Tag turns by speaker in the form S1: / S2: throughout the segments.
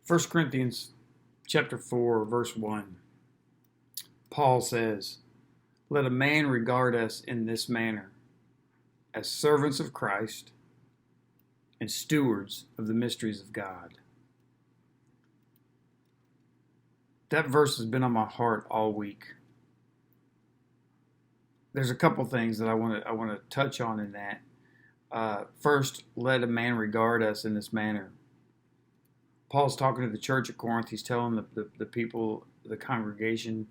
S1: First Corinthians chapter 4, verse 1, Paul says, "Let a man regard us in this manner, as servants of Christ and stewards of the mysteries of God." That verse has been on my heart all week. There's a couple things that I want to touch on in that. First, let a man regard us in this manner. Paul's talking to the church at Corinth. He's telling the people, the congregation,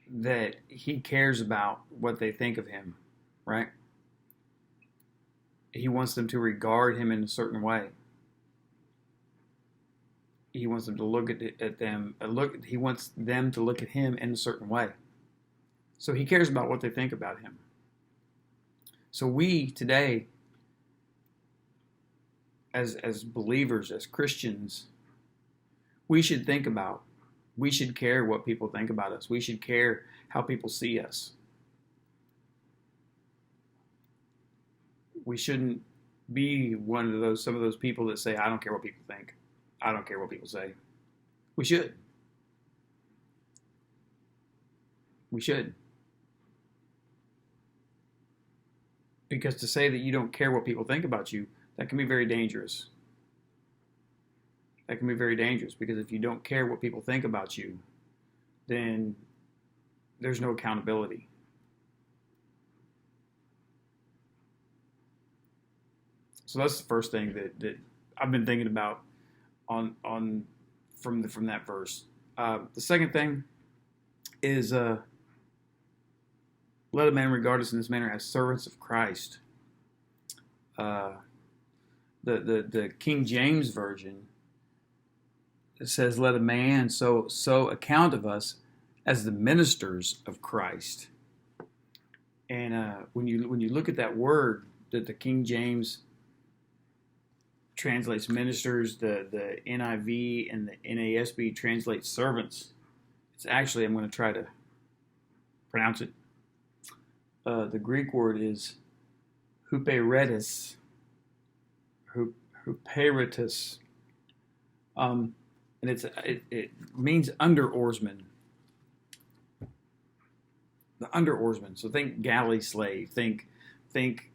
S1: that he cares about what they think of him, right? He wants them to regard him in a certain way. He wants them to look at them. He wants them to look at him in a certain way. So he cares about what they think about him. So we today, as believers, as Christians, we should care what people think about us. We should care how people see us. We shouldn't be some of those people that say, "I don't care what people think. I don't care what people say." We should. We should. Because to say that you don't care what people think about you, that can be very dangerous. That can be very dangerous, because if you don't care what people think about you, then there's no accountability. So that's the first thing that I've been thinking about from that verse. The second thing is let a man regard us in this manner as servants of Christ. The King James Version, it says, "Let a man so account of us as the ministers of Christ." And when you look at that word that the King James translates ministers, the NIV and the NASB translates servants. It's actually, I'm going to try to pronounce it. The Greek word is huperetes, huperitus, and it means under oarsman. The under oarsman. So think galley slave. Think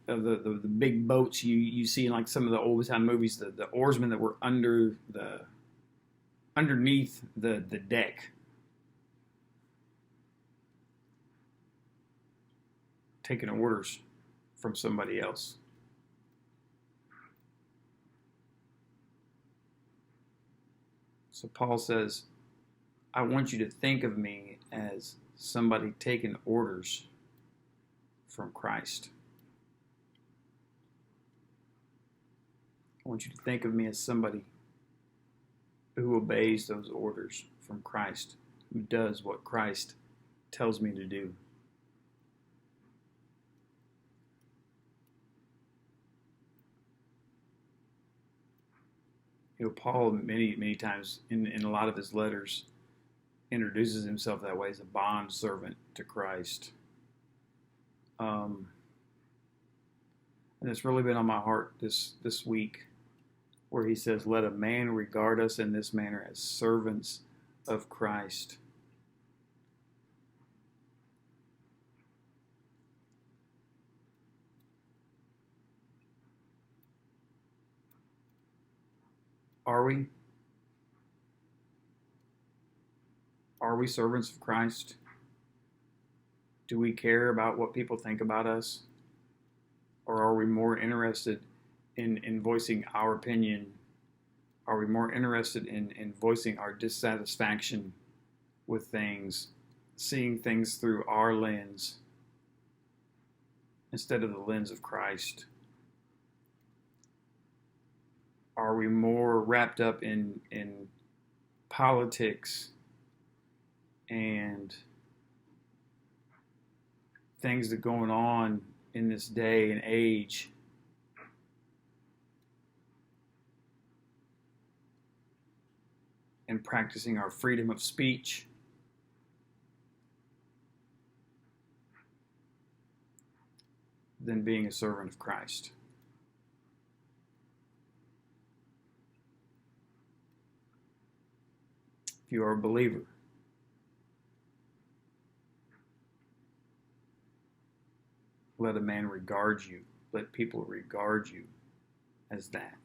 S1: of the big boats you see in like some of the old time movies. The oarsmen that were underneath the deck, taking orders from somebody else. So Paul says, "I want you to think of me as somebody taking orders from Christ. I want you to think of me as somebody who obeys those orders from Christ, who does what Christ tells me to do." Paul many times in a lot of his letters introduces himself that way, as a bond servant to Christ. And it's really been on my heart this week, where he says, "Let a man regard us in this manner as servants of Christ." Are we? Are we servants of Christ? Do we care about what people think about us? Or are we more interested in voicing our opinion? Are we more interested in voicing our dissatisfaction with things, seeing things through our lens instead of the lens of Christ? Are we more wrapped up in politics and things that are going on in this day and age, and practicing our freedom of speech, than being a servant of Christ? if you are a believer. Let a man regard you. Let people regard you as that.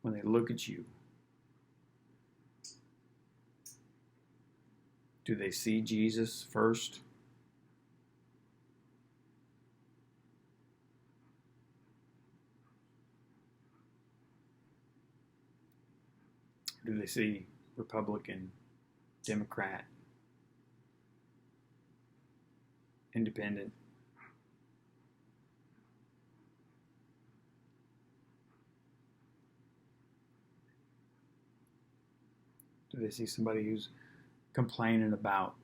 S1: When they look at you, do they see Jesus first? Do they see Republican, Democrat, Independent? Do they see somebody who's complaining about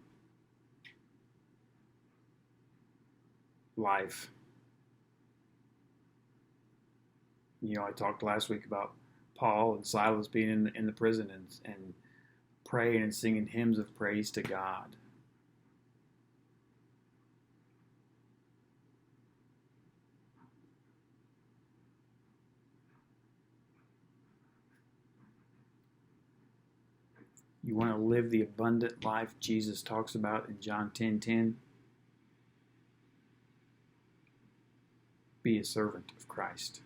S1: life? You know, I talked last week about Paul and Silas being in the prison and praying and singing hymns of praise to God. You want to live the abundant life Jesus talks about in John 10:10? Be a servant of Christ.